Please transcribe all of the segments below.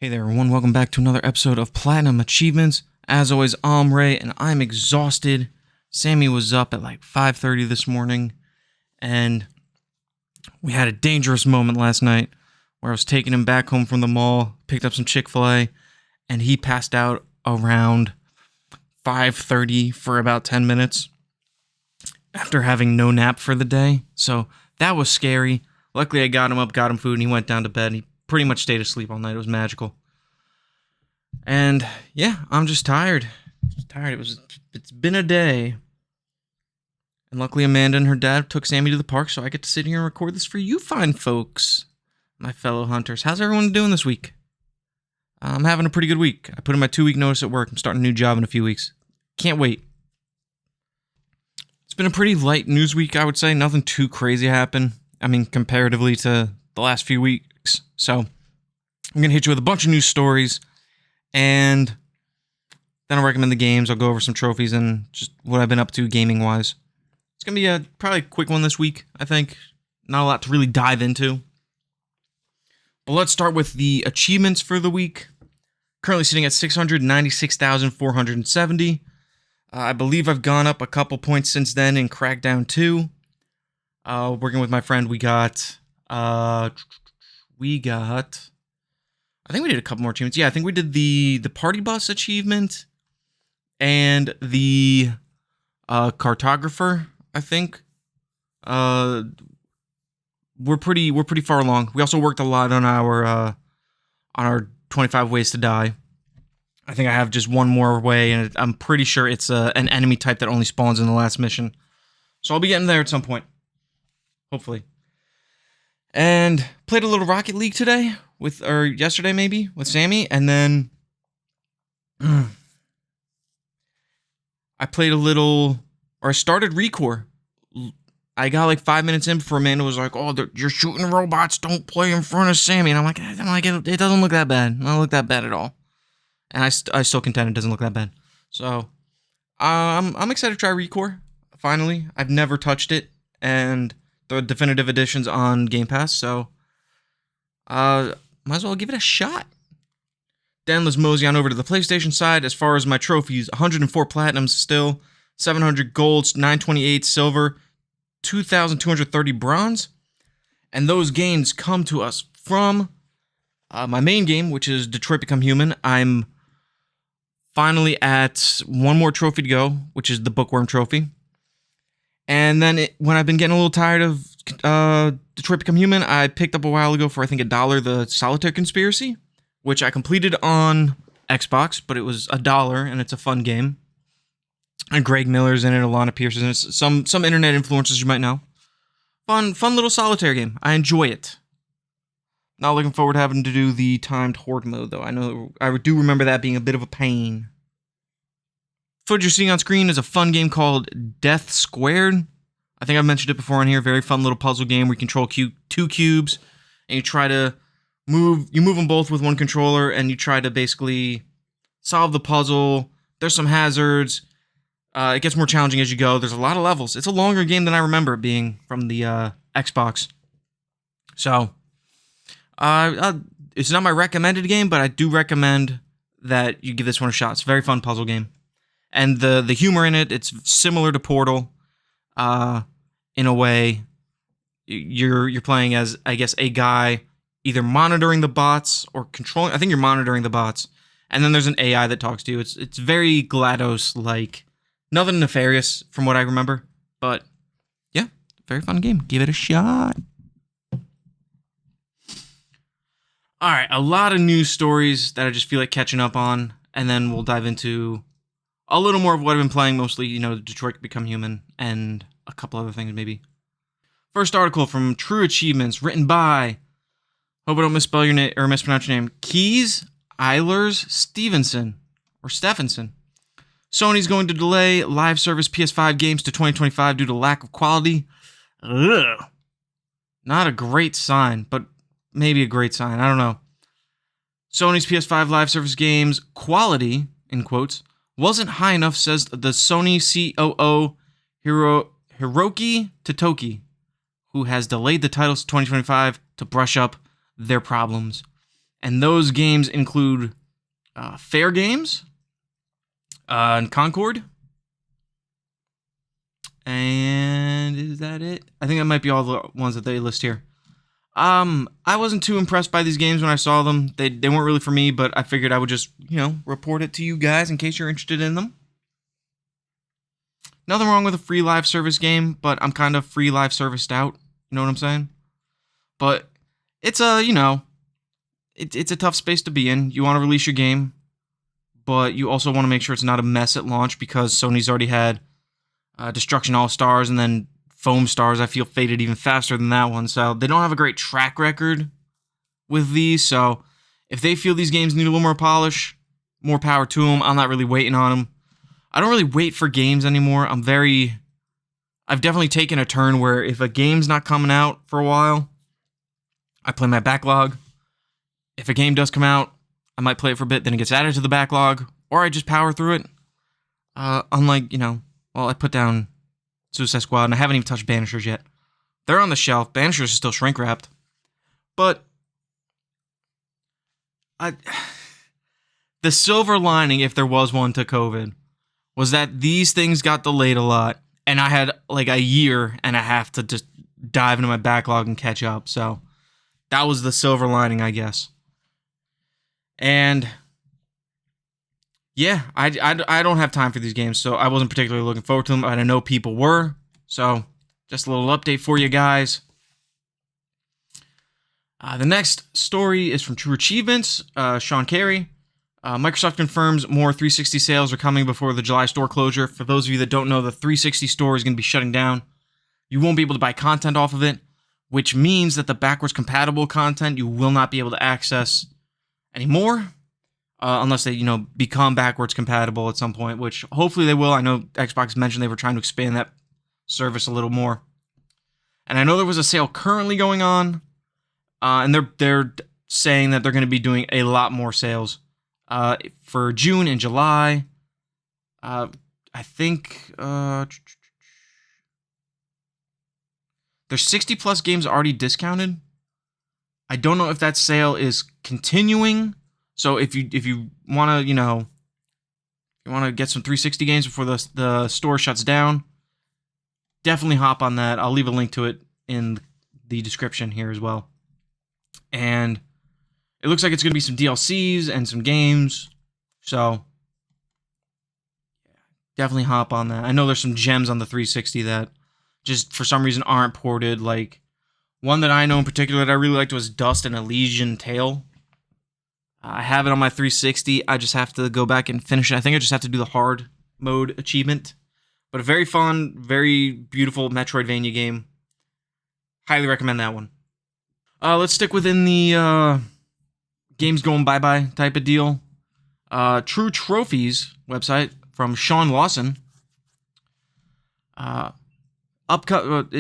Hey there, everyone. Welcome back to another episode of Platinum Achievements. As always, I'm Ray, and I'm exhausted. Sammy was up at like 5:30 this morning, and we had a dangerous moment last night where I was taking him back home from the mall, picked up some Chick-fil-A, and he passed out around 5:30 for about 10 minutes after having no nap for the day. So that was scary. Luckily, I got him up, got him food, and he went down to bed. He pretty much stayed asleep all night. It was magical. And yeah, I'm just tired. It's been a day. And luckily Amanda and her dad took Sammy to the park, so I get to sit here and record this for you fine folks, my fellow hunters. How's everyone doing this week? I'm having a pretty good week. I put in my 2-week notice at work. I'm starting a new job in a few weeks. Can't wait. It's been a pretty light news week, I would say. Nothing too crazy happened. I mean, comparatively to the last few weeks. So I'm going to hit you with a bunch of news stories, and then I'll recommend the games. I'll go over some trophies and just what I've been up to gaming-wise. It's going to be probably a quick one this week, I think. Not a lot to really dive into. But let's start with the achievements for the week. Currently sitting at 696,470. I believe I've gone up a couple points since then in Crackdown 2. Working with my friend, we got... I think we did a couple more achievements. Yeah, I think we did the party bus achievement and the cartographer, I think. We're pretty far along. We also worked a lot on our 25 ways to die. I think I have just one more way, and I'm pretty sure it's an enemy type that only spawns in the last mission. So I'll be getting there at some point. Hopefully. And played a little Rocket League today, or yesterday maybe, with Sammy, and then I played a little, or I started Recore. I got like 5 minutes in before Amanda was like, "Oh, you're shooting robots, don't play in front of Sammy," and I'm like, it doesn't look that bad. It doesn't look that bad at all. And I still contend it doesn't look that bad. So, I'm excited to try Recore, finally. I've never touched it, and the definitive edition's on Game Pass, so might as well give it a shot. Then let's mosey on over to the PlayStation side. As far as my trophies, 104 platinums still, 700 golds, 928 silver, 2,230 bronze. And those gains come to us from my main game, which is Detroit Become Human. I'm finally at one more trophy to go, which is the Bookworm Trophy. And then when I've been getting a little tired of Detroit Become Human, I picked up a while ago for, I think, $1, the Solitaire Conspiracy, which I completed on Xbox, but it was $1, and it's a fun game. And Greg Miller's in it, Alana Pierce is in it, some internet influencers you might know. Fun little solitaire game. I enjoy it. Not looking forward to having to do the timed horde mode, though. I do remember that being a bit of a pain. Footage you're seeing on screen is a fun game called Death Squared. I think I've mentioned it before on here. Very fun little puzzle game where you control two cubes, and you try to move them both with one controller, and you try to basically solve the puzzle. There's some hazards. It gets more challenging as you go. There's a lot of levels. It's a longer game than I remember it being from the Xbox. So, it's not my recommended game, but I do recommend that you give this one a shot. It's a very fun puzzle game. And the humor in it, it's similar to Portal, in a way. You're playing as, I guess, a guy either monitoring the bots or controlling. I think you're monitoring the bots, and then there's an AI that talks to you. It's very GLaDOS-like, nothing nefarious from what I remember, but yeah, very fun game. Give it a shot. All right, a lot of news stories that I just feel like catching up on, and then we'll dive into a little more of what I've been playing, mostly, Detroit Become Human, and a couple other things, maybe. First article from True Achievements, written by, hope I don't misspell your name, or mispronounce your name, Keys Eilers Stephenson. Sony's going to delay live service PS5 games to 2025 due to lack of quality. Ugh. Not a great sign, but maybe a great sign. I don't know. Sony's PS5 live service games quality, in quotes, wasn't high enough, says the Sony COO Hiroki Totoki, who has delayed the titles to 2025 to brush up their problems. And those games include Fair Games and Concord. And is that it? I think that might be all the ones that they list here. I wasn't too impressed by these games when I saw them. They weren't really for me, but I figured I would just, report it to you guys in case you're interested in them. Nothing wrong with a free live service game, but I'm kind of free live serviced out. You know what I'm saying? But it's it's a tough space to be in. You want to release your game, but you also want to make sure it's not a mess at launch because Sony's already had Destruction All-Stars and then Foam Stars, I feel, faded even faster than that one. So they don't have a great track record with these. So if they feel these games need a little more polish, more power to them. I'm not really waiting on them. I don't really wait for games anymore. I've definitely taken a turn where if a game's not coming out for a while, I play my backlog. If a game does come out, I might play it for a bit, then it gets added to the backlog, or I just power through it. Unlike, I put down Suicide Squad, and I haven't even touched Banishers yet. They're on the shelf. Banishers is still shrink-wrapped. But the silver lining, if there was one to COVID, was that these things got delayed a lot, and I had like a year and a half to just dive into my backlog and catch up. So that was the silver lining, I guess. And yeah, I don't have time for these games, so I wasn't particularly looking forward to them, but I know people were. So just a little update for you guys. The next story is from True Achievements, Sean Carey. Microsoft confirms more 360 sales are coming before the July store closure. For those of you that don't know, the 360 store is going to be shutting down. You won't be able to buy content off of it, which means that the backwards compatible content you will not be able to access anymore, unless they, become backwards compatible at some point, which hopefully they will. I know Xbox mentioned they were trying to expand that service a little more. And I know there was a sale currently going on, and they're saying that they're going to be doing a lot more sales for June and July. I think there's 60 plus games already discounted. I don't know if that sale is continuing. So if you want to, you want to get some 360 games before the store shuts down, definitely hop on that. I'll leave a link to it in the description here as well. And it looks like it's going to be some DLCs and some games. So definitely hop on that. I know there's some gems on the 360 that just for some reason aren't ported. Like one that I know in particular that I really liked was Dust and Elysian Tale. I have it on my 360. I just have to go back and finish it. I think I just have to do the hard mode achievement. But a very fun, very beautiful Metroidvania game. Highly recommend that one. Let's stick within the games going bye-bye type of deal. True Trophies website from Sean Lawson. It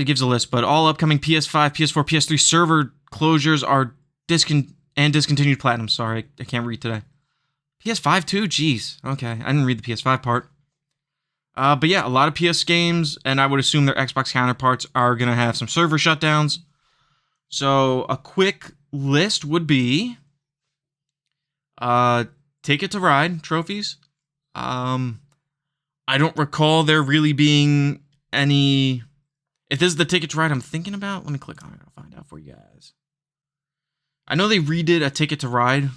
gives a list, but all upcoming PS5, PS4, PS3 server closures are discontinued platinum. Sorry, I can't read today. PS5 too? Jeez. Okay, I didn't read the PS5 part. But yeah, a lot of PS games, and I would assume their Xbox counterparts are going to have some server shutdowns. So a quick list would be Ticket to Ride trophies. I don't recall there really being any... If this is the Ticket to Ride I'm thinking about, let me click on it. I'll find out for you guys. I know they redid a Ticket to Ride,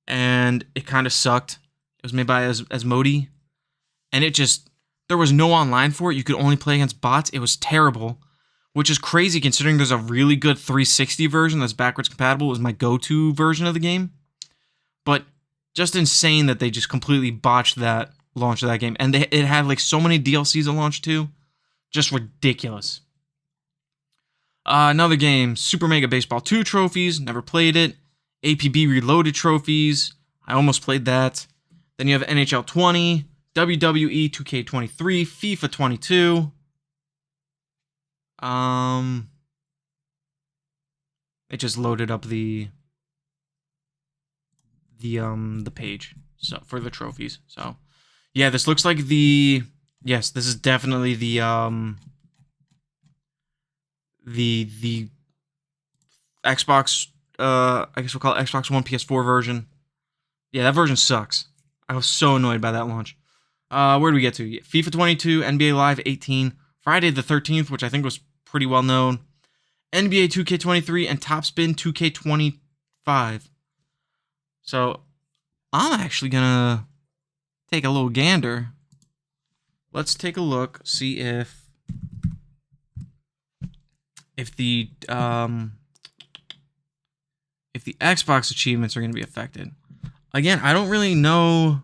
and it kind of sucked. It was made by Asmodee, and it just... There was no online for it. You could only play against bots. It was terrible, which is crazy considering there's a really good 360 version that's backwards compatible. It was my go-to version of the game. But just insane that they just completely botched that launch of that game. And it had like so many DLCs at launch too. Just ridiculous. Another game, Super Mega Baseball 2 trophies. Never played it. APB Reloaded trophies. I almost played that. Then you have NHL 20. WWE 2K23, FIFA 22. It just loaded up the page for the trophies. So yeah, this looks like this is definitely the Xbox I guess we'll call it Xbox One PS4 version. Yeah, that version sucks. I was so annoyed by that launch. Where do we get to? FIFA 22, NBA Live 18, Friday the 13th, which I think was pretty well known, NBA 2K23, and Top Spin 2K25. So, I'm actually gonna take a little gander. Let's take a look, see if the Xbox achievements are going to be affected. Again, I don't really know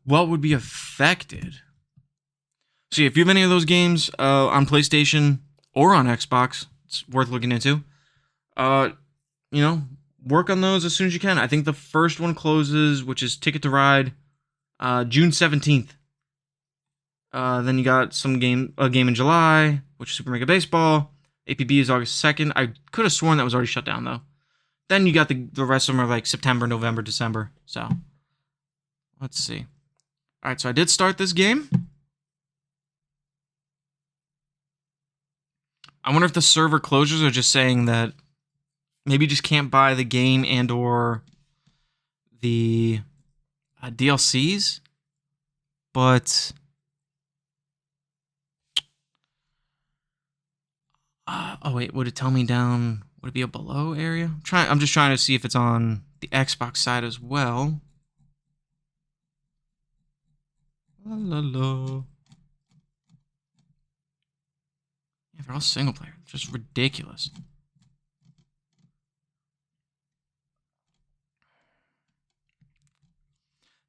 what would be affected. See, if you have any of those games on PlayStation or on Xbox, it's worth looking into. Work on those as soon as you can. I think the first one closes, which is Ticket to Ride, June 17th. Then you got a game in July, which is Super Mega Baseball. APB is August 2nd. I could have sworn that was already shut down, though. Then you got the rest of them are like September, November, December. So, let's see. All right, so I did start this game. I wonder if the server closures are just saying that maybe you just can't buy the game and or the DLCs. But oh wait, would it tell me down? Would it be a below area? I'm just trying to see if it's on the Xbox side as well. La la la. Yeah, they're all single player. Just ridiculous.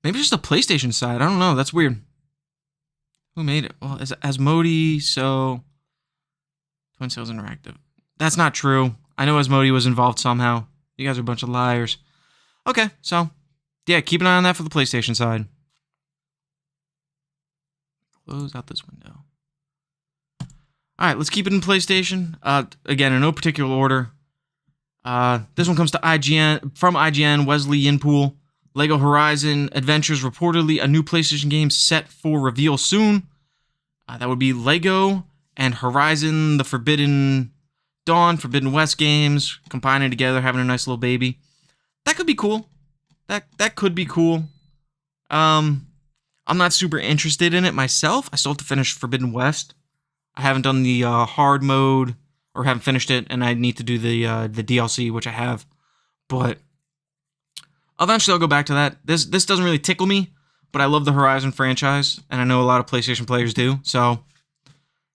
Maybe just the PlayStation side. I don't know. That's weird. Who made it? Well, it's Asmodee, so Twin Sales Interactive. That's not true. I know Asmodee was involved somehow. You guys are a bunch of liars. Okay, so yeah, keep an eye on that for the PlayStation side. Close out this window. All right, let's keep it in PlayStation. Again, in no particular order. This one comes to IGN from IGN. Wesley Yinpool. Lego Horizon Adventures, reportedly a new PlayStation game set for reveal soon. That would be Lego and Horizon, the Forbidden Dawn, Forbidden West games, combining together, having a nice little baby. That could be cool. That could be cool. I'm not super interested in it myself. I still have to finish Forbidden West. I haven't done the hard mode, or haven't finished it, and I need to do the DLC, which I have. But eventually I'll go back to that. This doesn't really tickle me, but I love the Horizon franchise, and I know a lot of PlayStation players do, so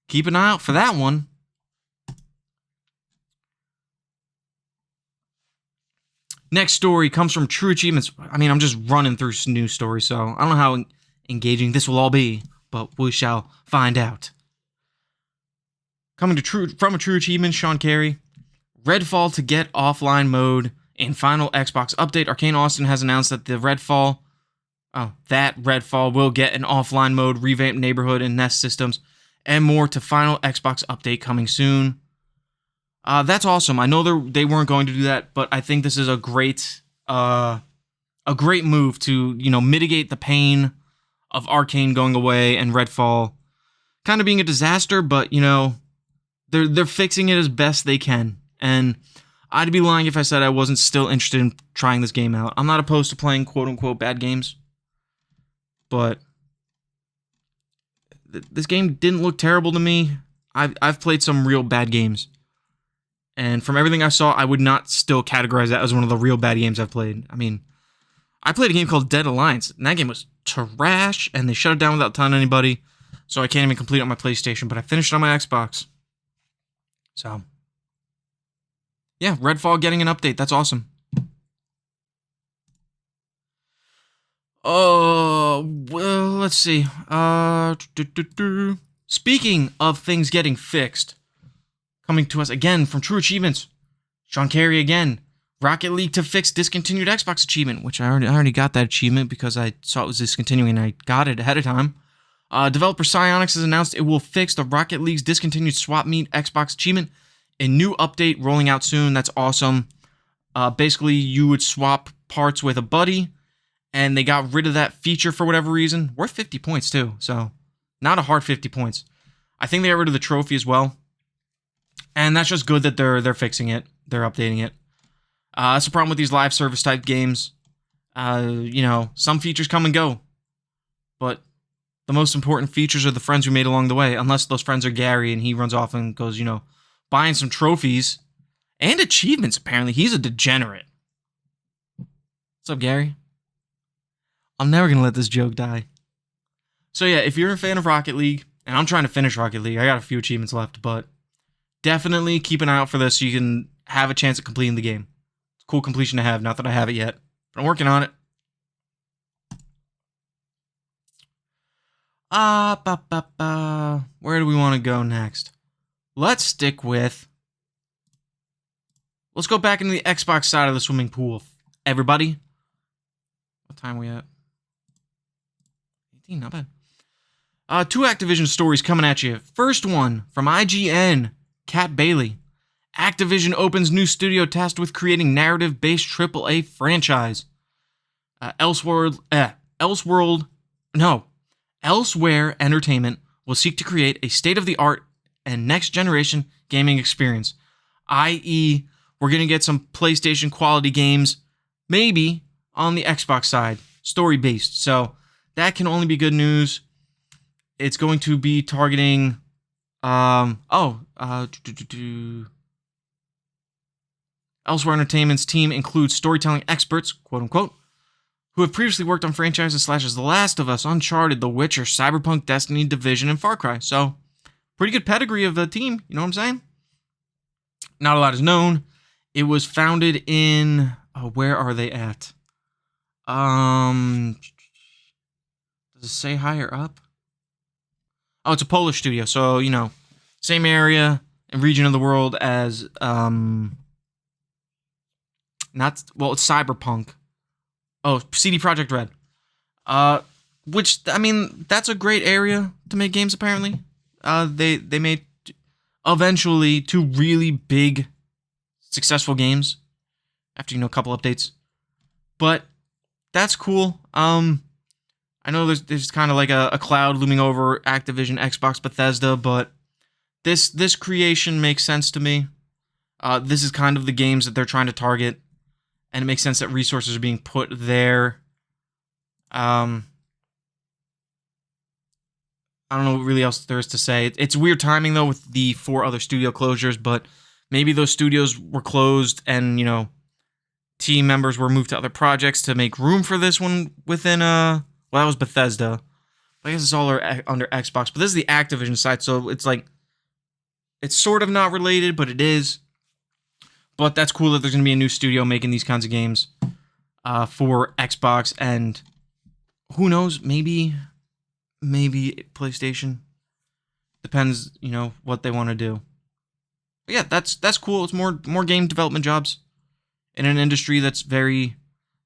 keep an eye out for that one. Next story comes from True Achievements. I mean, I'm just running through news stories, so I don't know how engaging this will all be, but we shall find out. Coming from a True Achievement, Sean Carey. Redfall to get offline mode in final Xbox update. Arcane Austin has announced that Redfall will get an offline mode, revamped neighborhood and Nest systems, and more to final Xbox update coming soon. That's awesome. I know they weren't going to do that, but I think this is a great move to, mitigate the pain of Arcane going away and Redfall kind of being a disaster, but, they're fixing it as best they can. And I'd be lying if I said I wasn't still interested in trying this game out. I'm not opposed to playing quote-unquote bad games, but this game didn't look terrible to me. I've played some real bad games, and from everything I saw, I would not still categorize that as one of the real bad games I've played. I mean, I played a game called Dead Alliance, and that game was trash, and they shut it down without telling anybody, so I can't even complete it on my PlayStation, but I finished it on my Xbox. So, yeah, Redfall getting an update. That's awesome. Oh, well, let's see. Speaking of things getting fixed, coming to us again from True Achievements, Sean Carey again. Rocket League to fix discontinued Xbox achievement, which I already got that achievement because I saw it was discontinuing and I got it ahead of time. Developer Psyonix has announced it will fix the Rocket League's discontinued swap meet Xbox achievement. A new update rolling out soon. That's awesome. Basically, you would swap parts with a buddy, and they got rid of that feature for whatever reason. Worth 50 points, too, so not a hard 50 points. I think they got rid of the trophy as well. And that's just good that they're fixing it. They're updating it. That's the problem with these live service type games. Some features come and go. But the most important features are the friends we made along the way. Unless those friends are Gary and he runs off and goes, buying some trophies and achievements, apparently. He's a degenerate. What's up, Gary? I'm never going to let this joke die. So yeah, if you're a fan of Rocket League, and I'm trying to finish Rocket League, I got a few achievements left, but definitely keep an eye out for this so you can have a chance at completing the game. It's a cool completion to have, not that I have it yet, but I'm working on it. Where do we want to go next? Let's go back into the Xbox side of the swimming pool. Everybody. What time are we at? 18, not bad. 2 Activision stories coming at you. First one from IGN, Kat Bailey. Activision opens new studio tasked with creating narrative-based AAA franchise. Elsewhere Entertainment will seek to create a state-of-the-art and next-generation gaming experience, i.e., we're going to get some PlayStation quality games, maybe on the Xbox side, story-based. So that can only be good news. It's going to be targeting, Elsewhere Entertainment's team includes storytelling experts, quote-unquote, who have previously worked on franchises such as The Last of Us, Uncharted, The Witcher, Cyberpunk, Destiny, Division, and Far Cry. So, pretty good pedigree of the team, you know what I'm saying? Not a lot is known. It was founded in, where are they at? Does it say higher up? Oh, it's a Polish studio, so, same area and region of the world as, it's Cyberpunk. Oh, CD Projekt Red. Which, that's a great area to make games, apparently. They made, eventually, 2 really big, successful games after, a couple updates. But that's cool. I know there's kind of like a cloud looming over Activision, Xbox, Bethesda, but this creation makes sense to me. This is kind of the games that they're trying to target, and it makes sense that resources are being put there. I don't know what really else there is to say. It's weird timing, though, with the 4 other studio closures, but maybe those studios were closed and, team members were moved to other projects to make room for this one within, that was Bethesda. I guess it's all under Xbox, but this is the Activision side, so it's like, it's sort of not related, but it is. But that's cool that there's going to be a new studio making these kinds of games for Xbox, and who knows, maybe PlayStation. Depends, what they want to do. But yeah, that's cool. It's more game development jobs in an industry that's very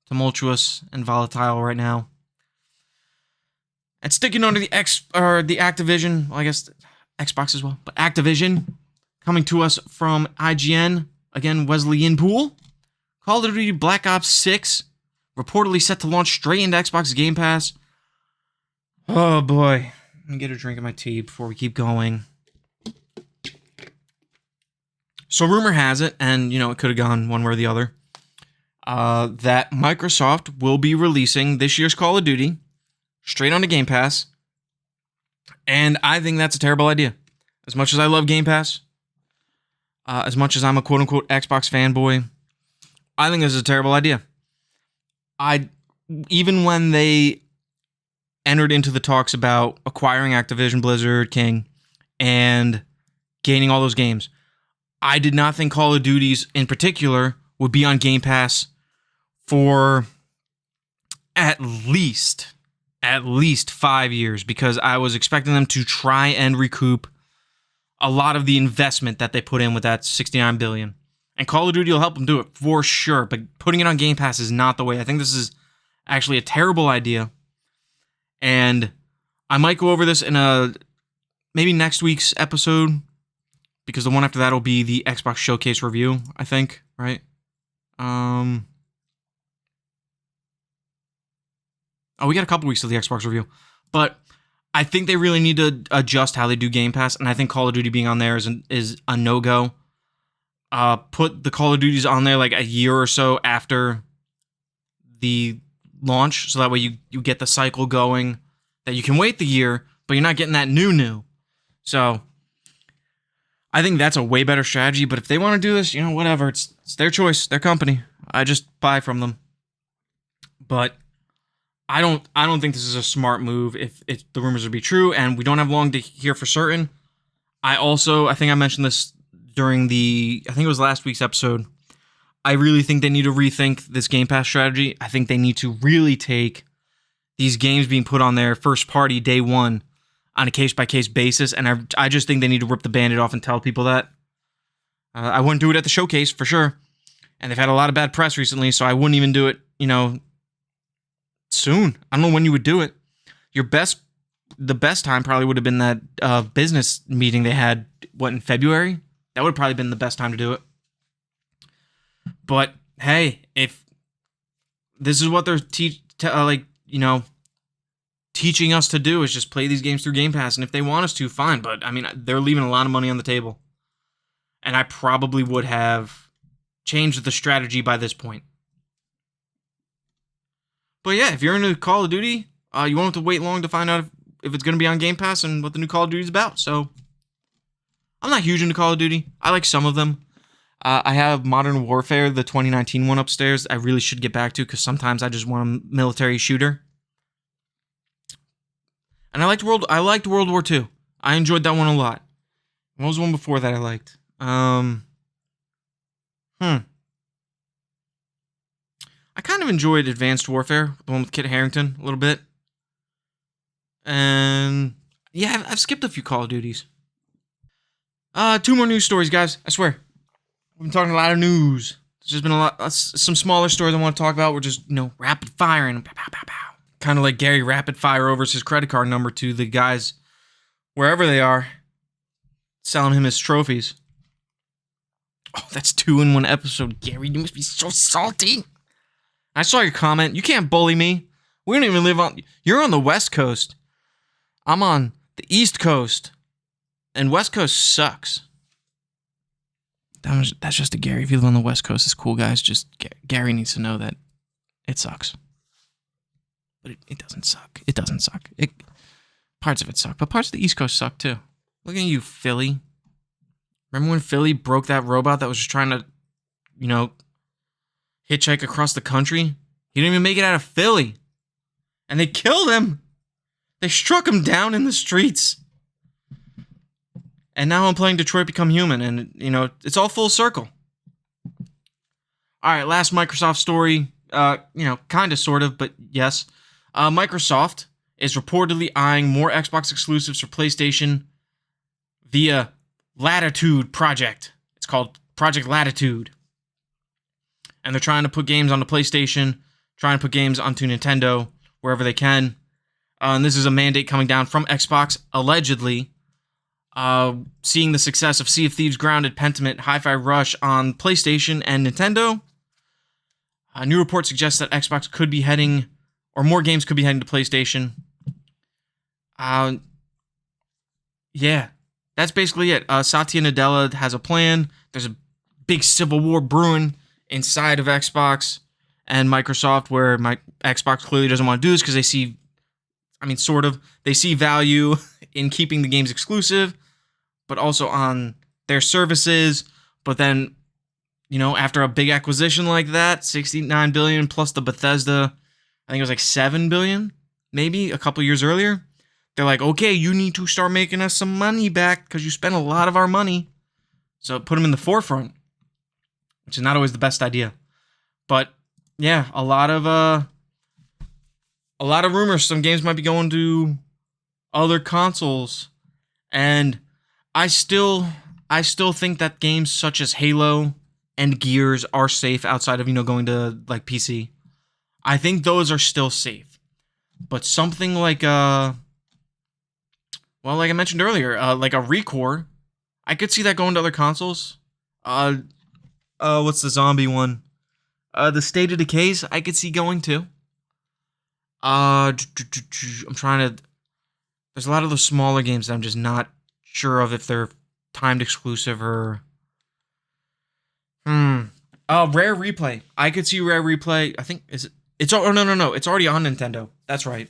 tumultuous and volatile right now. And sticking under the Activision, well, I guess Xbox as well, but Activision, coming to us from IGN, again, Wesleyan Pool. Call of Duty Black Ops 6, reportedly set to launch straight into Xbox Game Pass. Oh boy, let me get a drink of my tea before we keep going. So rumor has it, and it could have gone one way or the other, that Microsoft will be releasing this year's Call of Duty straight onto Game Pass, and I think that's a terrible idea. As much as I love Game Pass, as much as I'm a quote-unquote Xbox fanboy, I think this is a terrible idea. Even when they entered into the talks about acquiring Activision, Blizzard, King, and gaining all those games, I did not think Call of Duties in particular would be on Game Pass for at least 5 years, because I was expecting them to try and recoup a lot of the investment that they put in with that $69 billion. And Call of Duty will help them do it for sure, but putting it on Game Pass is not the way. I think this is actually a terrible idea. And I might go over this in maybe next week's episode, because the one after that will be the Xbox Showcase review, I think, right? We got a couple weeks to the Xbox review. But I think they really need to adjust how they do Game Pass, and I think Call of Duty being on there is a no-go put the Call of Duties on there like a year or so after the launch, so that way you get the cycle going, that you can wait the year, but you're not getting that new. So I think that's a way better strategy, but if they want to do this, whatever, it's their choice, their company. I just buy from them. But I don't think this is a smart move if the rumors would be true, and we don't have long to hear for certain. I think I mentioned this during I think it was last week's episode. I really think they need to rethink this Game Pass strategy. I think they need to really take these games being put on their first party day one on a case-by-case basis, and I just think they need to rip the Band-Aid off and tell people that. I wouldn't do it at the showcase, for sure. And they've had a lot of bad press recently, so I wouldn't even do it, soon. I don't know when you would do it. The best time probably would have been that business meeting they had, in February? That would have probably been the best time to do it. But, hey, if this is what they're teaching us to do, is just play these games through Game Pass, and if they want us to, fine, but, they're leaving a lot of money on the table. And I probably would have changed the strategy by this point. But yeah, if you're into Call of Duty, you won't have to wait long to find out if it's going to be on Game Pass and what the new Call of Duty is about. So, I'm not huge into Call of Duty. I like some of them. I have Modern Warfare, the 2019 one upstairs. I really should get back to, because sometimes I just want a military shooter. And I liked World War II. I enjoyed that one a lot. What was one before that I liked? I kind of enjoyed Advanced Warfare, the one with Kit Harington, a little bit. And yeah, I've skipped a few Call of Duties. 2 more news stories, guys. I swear. We've been talking a lot of news. There's just been some smaller stories I want to talk about. We're just, rapid firing. Pow, pow, pow, pow. Kind of like Gary rapid fire overs his credit card number to the guys, wherever they are, selling him his trophies. Oh, that's 2 in 1 episode. Gary, you must be so salty. I saw your comment. You can't bully me. We don't even live on... You're on the West Coast. I'm on the East Coast. And West Coast sucks. That's just a Gary. If you live on the West Coast, it's cool, guys. Just Gary needs to know that it sucks. But it doesn't suck. It doesn't suck. Parts of it suck, but parts of the East Coast suck too. Look at you, Philly. Remember when Philly broke that robot that was just trying to, hitchhike across the country? He didn't even make it out of Philly. And they killed him. They struck him down in the streets. And now I'm playing Detroit Become Human, and, it's all full circle. All right, last Microsoft story. Kind of, sort of, but yes. Microsoft is reportedly eyeing more Xbox exclusives for PlayStation via Latitude project. It's called Project Latitude. And they're trying to put games onto PlayStation, trying to put games onto Nintendo, wherever they can. And this is a mandate coming down from Xbox, allegedly. Seeing the success of Sea of Thieves, Grounded, Pentiment, Hi-Fi Rush on PlayStation and Nintendo. A new report suggests that Xbox could be heading, or more games could be heading to PlayStation. Yeah, that's basically it. Satya Nadella has a plan. There's a big civil war brewing inside of Xbox and Microsoft, where Xbox clearly doesn't want to do this because they see, they see value in keeping the games exclusive, but also on their services. But then, after a big acquisition like that, $69 billion plus the Bethesda, I think it was like $7 billion, maybe a couple years earlier. They're like, okay, you need to start making us some money back because you spent a lot of our money. So put them in the forefront, which is not always the best idea. But yeah, a lot of rumors. Some games might be going to other consoles, and I still think that games such as Halo and Gears are safe outside of going to like PC. I think those are still safe, but something like like I mentioned earlier, like a Recore, I could see that going to other consoles. What's the zombie one? The State of Decays, I could see going to. I'm trying to. There's a lot of those smaller games that I'm just not sure of if they're timed exclusive or Rare Replay. I could see Rare Replay. I think it's no. It's already on Nintendo. That's right.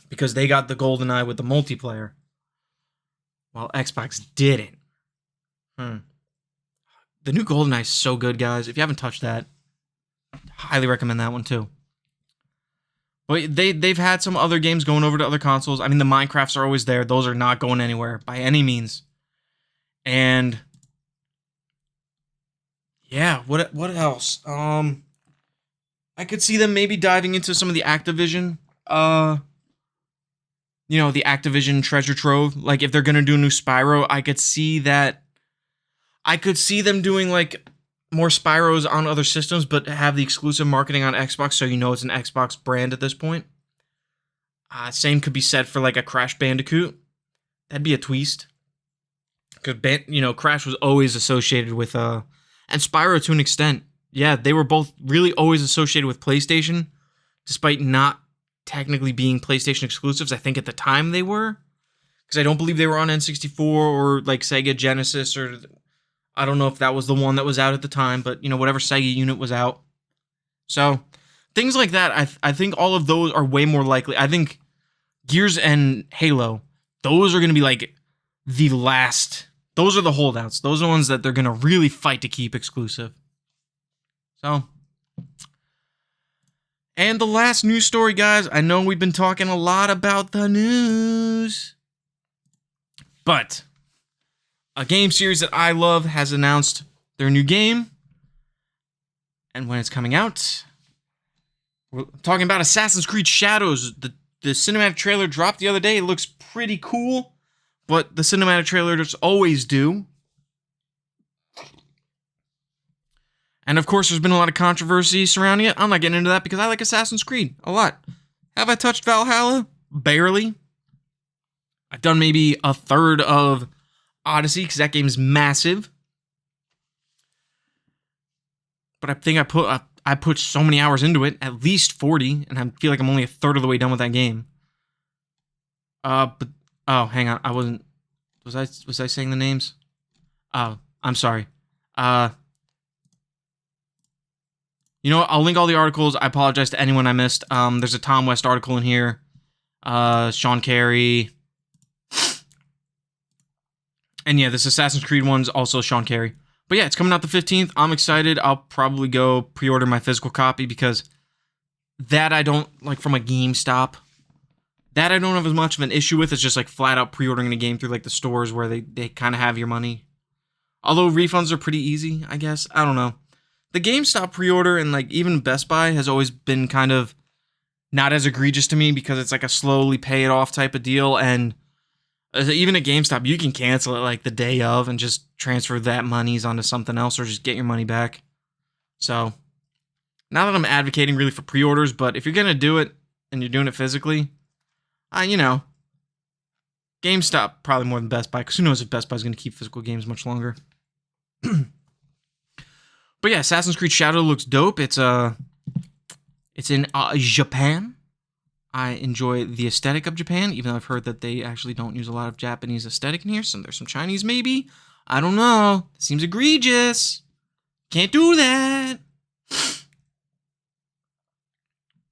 Because they got the GoldenEye with the multiplayer, while Xbox didn't. The new GoldenEye is so good, guys. If you haven't touched that, highly recommend that one too. But they've had some other games going over to other consoles. I mean, the Minecrafts are always there. Those are not going anywhere by any means. And yeah, what else? I could see them maybe diving into some of the Activision, the Activision treasure trove. Like, if they're gonna do a new Spyro, I could see that. I could see them doing like more Spyros on other systems, but have the exclusive marketing on Xbox, so you know it's an Xbox brand at this point. Same could be said for like a Crash Bandicoot. That'd be a twist. Because Crash was always associated with and Spyro to an extent. Yeah, they were both really always associated with PlayStation, despite not technically being PlayStation exclusives. I think at the time they were, because I don't believe they were on N64 or like Sega Genesis, or I don't know if that was the one that was out at the time, but whatever Sega unit was out. So things like that, I think all of those are way more likely. I think Gears and Halo, those are going to be like the last. Those are the holdouts. Those are the ones that they're going to really fight to keep exclusive. So, and the last news story, guys. I know we've been talking a lot about the news, but a game series that I love has announced their new game. And when it's coming out, we're talking about Assassin's Creed Shadows. The cinematic trailer dropped the other day. It looks pretty cool, but the cinematic trailers always do. And of course, there's been a lot of controversy surrounding it. I'm not getting into that because I like Assassin's Creed a lot. Have I touched Valhalla? Barely. I've done maybe a third of Odyssey because that game is massive. But I think I put so many hours into it, at least 40, and I feel like I'm only a third of the way done with that game. Hang on, I wasn't. Was I saying the names? Oh, I'm sorry. You know what? I'll link all the articles. I apologize to anyone I missed. There's a Tom West article in here. Sean Carey. And yeah, this Assassin's Creed one's also Sean Carey. But yeah, it's coming out the 15th. I'm excited. I'll probably go pre-order my physical copy because that I don't, like, from a GameStop, that I don't have as much of an issue with. It's just like flat out pre-ordering a game through like the stores where they kind of have your money. Although refunds are pretty easy, I guess. I don't know. The GameStop pre-order and like even Best Buy has always been kind of not as egregious to me because it's like a slowly pay it off type of deal. And even at GameStop, you can cancel it like the day of and just transfer that monies onto something else or just get your money back. So, not that I'm advocating really for pre-orders, but if you're going to do it and you're doing it physically, GameStop probably more than Best Buy, because who knows if Best Buy is going to keep physical games much longer. But yeah, Assassin's Creed Shadow looks dope. It's in Japan. I enjoy the aesthetic of Japan, even though I've heard that they actually don't use a lot of Japanese aesthetic in here. There's some Chinese, maybe. I don't know. It seems egregious. Can't do that.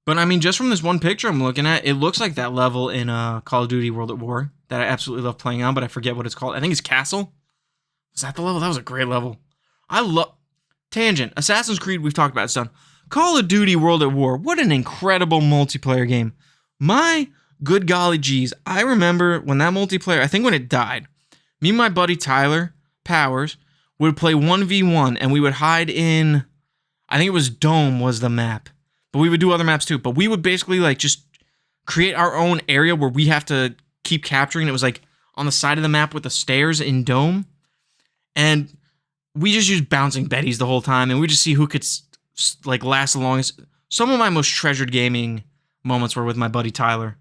But I mean, just from this one picture I'm looking at, it looks like that level in Call of Duty World at War that I absolutely love playing on, but I forget what it's called. I think it's Castle. Is that the level? That was a great level. I love... Tangent. Assassin's Creed, we've talked about, it's done. Call of Duty World at War. What an incredible multiplayer game. My good golly geez. I remember when that multiplayer, I think when it died, me and my buddy Tyler Powers would play 1v1 and we would hide in, I think it was Dome was the map. But we would do other maps too. But we would basically like just create our own area where we have to keep capturing. It was like on the side of the map with the stairs in Dome. And we just used bouncing Bettys the whole time, and we just see who could like last the longest. Some of my most treasured gaming moments were with my buddy Tyler.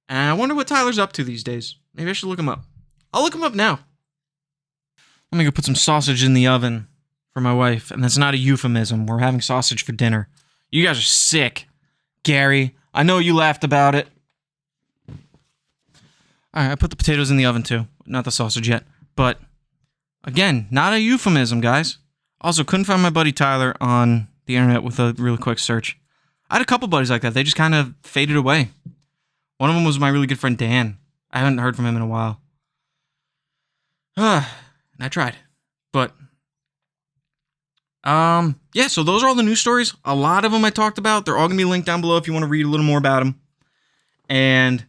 And I wonder what Tyler's up to these days. Maybe I should look him up. I'll look him up now. Let me go put some sausage in the oven for my wife, and that's not a euphemism. We're having sausage for dinner. You guys are sick, Gary. I know you laughed about it. All right, I put the potatoes in the oven too. Not the sausage yet, but... Again, not a euphemism, guys. Also, couldn't find my buddy Tyler on the internet with a really quick search. I had a couple buddies like that. They just kind of faded away. One of them was my really good friend Dan. I haven't heard from him in a while. And I tried. But, yeah, so those are all the news stories. A lot of them I talked about. They're all going to be linked down below if you want to read a little more about them. And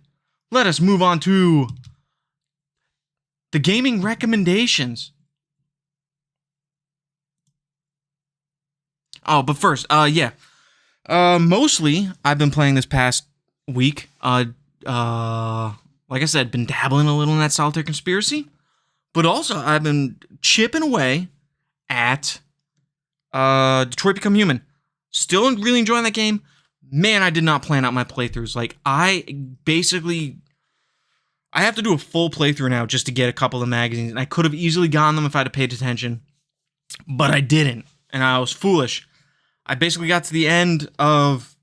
let us move on to the gaming recommendations. Oh, but first, yeah. Mostly, I've been playing this past week. Like I said, been dabbling a little in that Solitaire Conspiracy. But also, I've been chipping away at Detroit Become Human. Still really enjoying that game. Man, I did not plan out my playthroughs. Like, I have to do a full playthrough now just to get a couple of magazines. And I could have easily gotten them if I'd have paid attention. But I didn't. And I was foolish. I basically got to the end of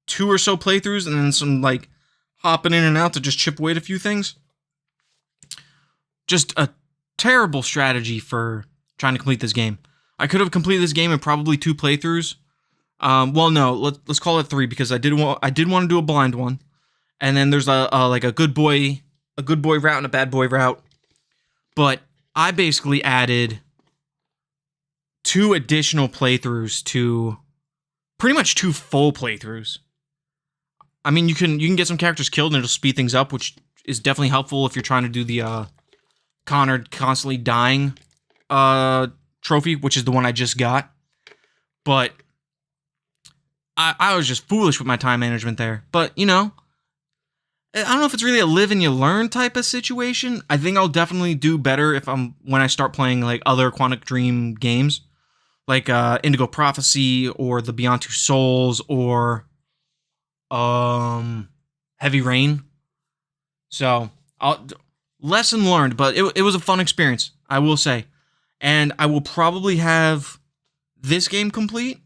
2 or so playthroughs and then some, like, hopping in and out to just chip away at a few things. Just a terrible strategy for trying to complete this game. I could have completed this game in probably 2 playthroughs. Well, no, let's call it 3 because I did want to do a blind one. And then there's a good boy route and a bad boy route. But I basically added 2 additional playthroughs to pretty much 2 full playthroughs. I mean, you can get some characters killed and it'll speed things up, which is definitely helpful if you're trying to do the Connor constantly dying trophy, which is the one I just got. But I was just foolish with my time management there. But, you know, I don't know if it's really a live and you learn type of situation. I think I'll definitely do better when I start playing like other Quantic Dream games, like Indigo Prophecy or the Beyond Two Souls or Heavy Rain. So lesson learned, but it was a fun experience, I will say, and I will probably have this game complete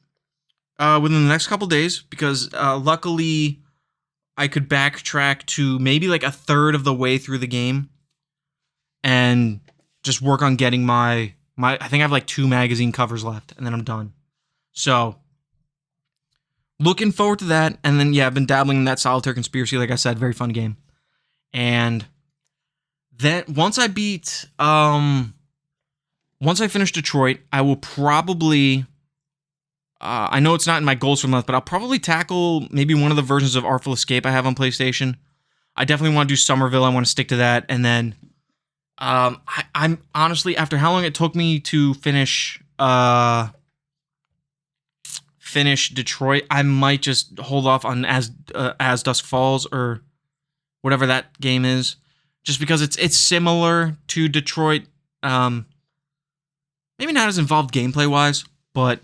within the next couple days because luckily I could backtrack to maybe like a third of the way through the game and just work on getting my I think I have like 2 magazine covers left and then I'm done. So looking forward to that. And then, yeah, I've been dabbling in that Solitaire Conspiracy. Like I said, very fun game. And then once I finish Detroit, I will probably, I know it's not in my goals for the month, but I'll probably tackle maybe one of the versions of Artful Escape I have on PlayStation. I definitely want to do Somerville. I want to stick to that. And then I'm honestly, after how long it took me to finish Detroit, I might just hold off on As Dusk Falls or whatever that game is, just because it's similar to Detroit. Maybe not as involved gameplay wise, but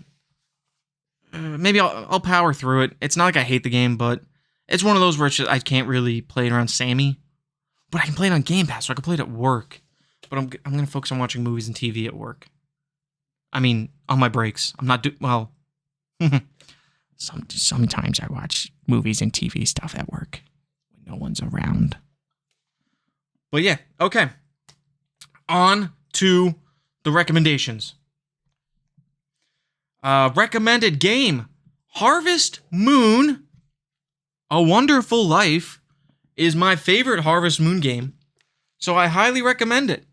maybe I'll power through it. It's not like I hate the game, but it's one of those where I can't really play it around Sammy, but I can play it on Game Pass, so I can play it at work. But I'm gonna focus on watching movies and TV at work. I mean, on my breaks. I'm not well. Sometimes I watch movies and TV stuff at work when no one's around. But yeah, okay. On to the recommendations. Recommended game: Harvest Moon: A Wonderful Life is my favorite Harvest Moon game, so I highly recommend it.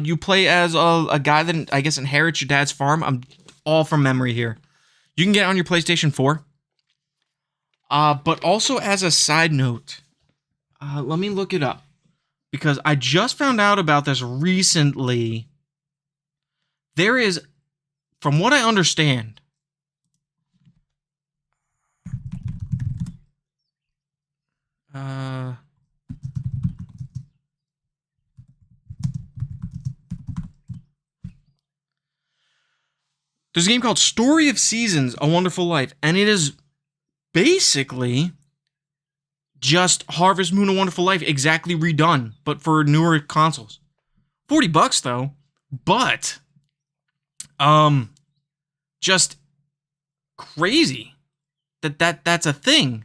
You play as a guy that I guess inherits your dad's farm. I'm all from memory here. You can get it on your PlayStation 4. But also as a side note, let me look it up because I just found out about this recently. There is, from what I understand, there's a game called Story of Seasons: A Wonderful Life, and it is basically just Harvest Moon: A Wonderful Life exactly redone, but for newer consoles. $40 though, but just crazy that's a thing.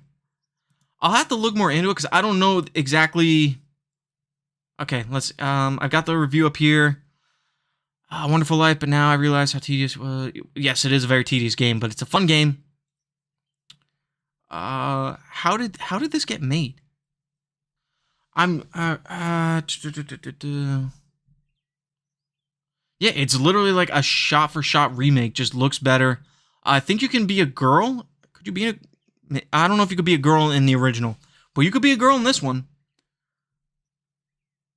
I'll have to look more into it because I don't know exactly. Okay, let's I've got the review up here. Wonderful Life, but now I realize how tedious. Yes, it is a very tedious game, but it's a fun game. How did this get made? Yeah, it's literally like a shot-for-shot remake. Just looks better. I think you can be a girl. Could you be a? I don't know if you could be a girl in the original, but you could be a girl in this one.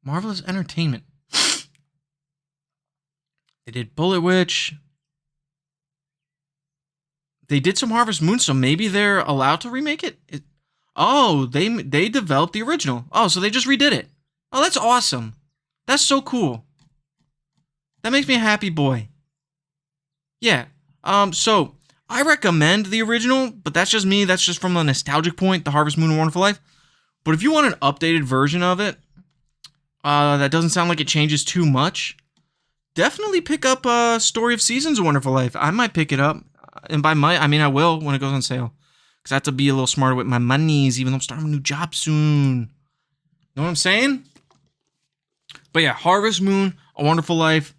Marvelous Entertainment. They did Bullet Witch. They did some Harvest Moon, so maybe they're allowed to remake it. They developed the original. Oh, so they just redid it. Oh, that's awesome. That's so cool. That makes me a happy boy. Yeah. So I recommend the original, but that's just me. That's just from a nostalgic point, the Harvest Moon and Wonderful Life. But if you want an updated version of it, that doesn't sound like it changes too much, definitely pick up Story of Seasons of Wonderful Life. I might pick it up. And by might, I mean I will when it goes on sale. Because I have to be a little smarter with my monies, even though I'm starting a new job soon. Know what I'm saying? But yeah, Harvest Moon, A Wonderful Life.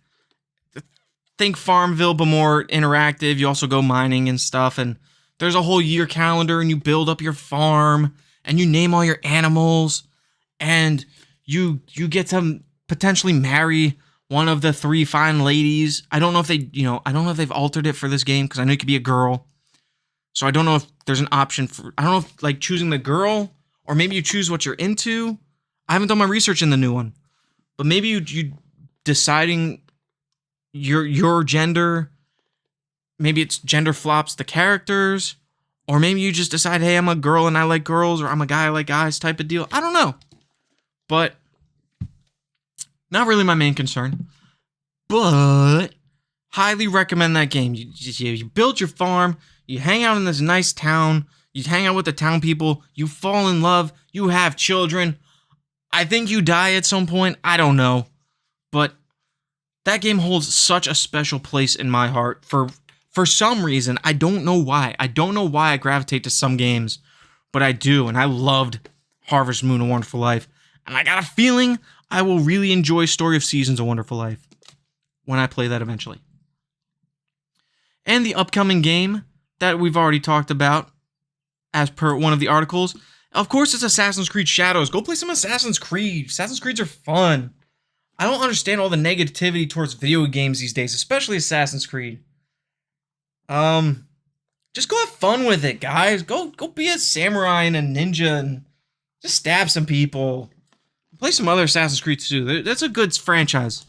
Think Farmville, but more interactive. You also go mining and stuff. And there's a whole year calendar, and you build up your farm. And you name all your animals. And you get to potentially marry one of the 3 fine ladies. I don't know if I don't know if they've altered it for this game, because I know it could be a girl. So I don't know if there's an option for, I don't know if like choosing the girl, or maybe you choose what you're into. I haven't done my research in the new one. But maybe you deciding your gender, maybe it's gender flops the characters, or maybe you just decide, hey, I'm a girl and I like girls, or I'm a guy, I like guys type of deal. I don't know. But not really my main concern, but highly recommend that game. You build your farm, you hang out in this nice town, you hang out with the town people, you fall in love, you have children. I think you die at some point, I don't know. But that game holds such a special place in my heart for some reason. I don't know why. I don't know why I gravitate to some games, but I do, and I loved Harvest Moon: A Wonderful Life. And I got a feeling I will really enjoy Story of Seasons: A Wonderful Life when I play that eventually. And the upcoming game that we've already talked about, as per one of the articles, of course, it's Assassin's Creed Shadows. Go play some Assassin's Creed. Assassin's Creeds are fun. I don't understand all the negativity towards video games these days, especially Assassin's Creed. Just go have fun with it, guys. Go be a samurai and a ninja and just stab some people. Play some other Assassin's Creed too. That's a good franchise.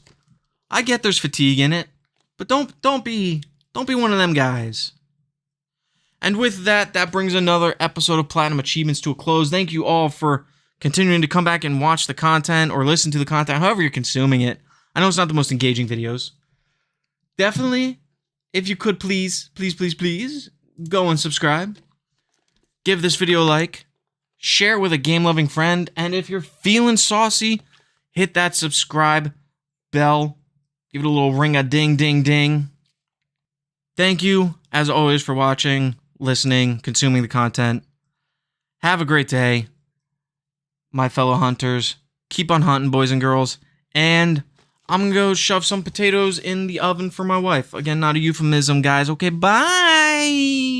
I get there's fatigue in it, but don't be one of them guys. And with that, that brings another episode of Platinum Achievements to a close. Thank you all for continuing to come back and watch the content or listen to the content, however you're consuming it. I know it's not the most engaging videos. Definitely, if you could please go and subscribe. Give this video a like. Share it with a game-loving friend, and if you're feeling saucy, hit that subscribe bell. Give it a little ring-a-ding-ding-ding. Thank you, as always, for watching, listening, consuming the content. Have a great day, my fellow hunters. Keep on hunting, boys and girls. And I'm going to go shove some potatoes in the oven for my wife. Again, not a euphemism, guys. Okay, bye!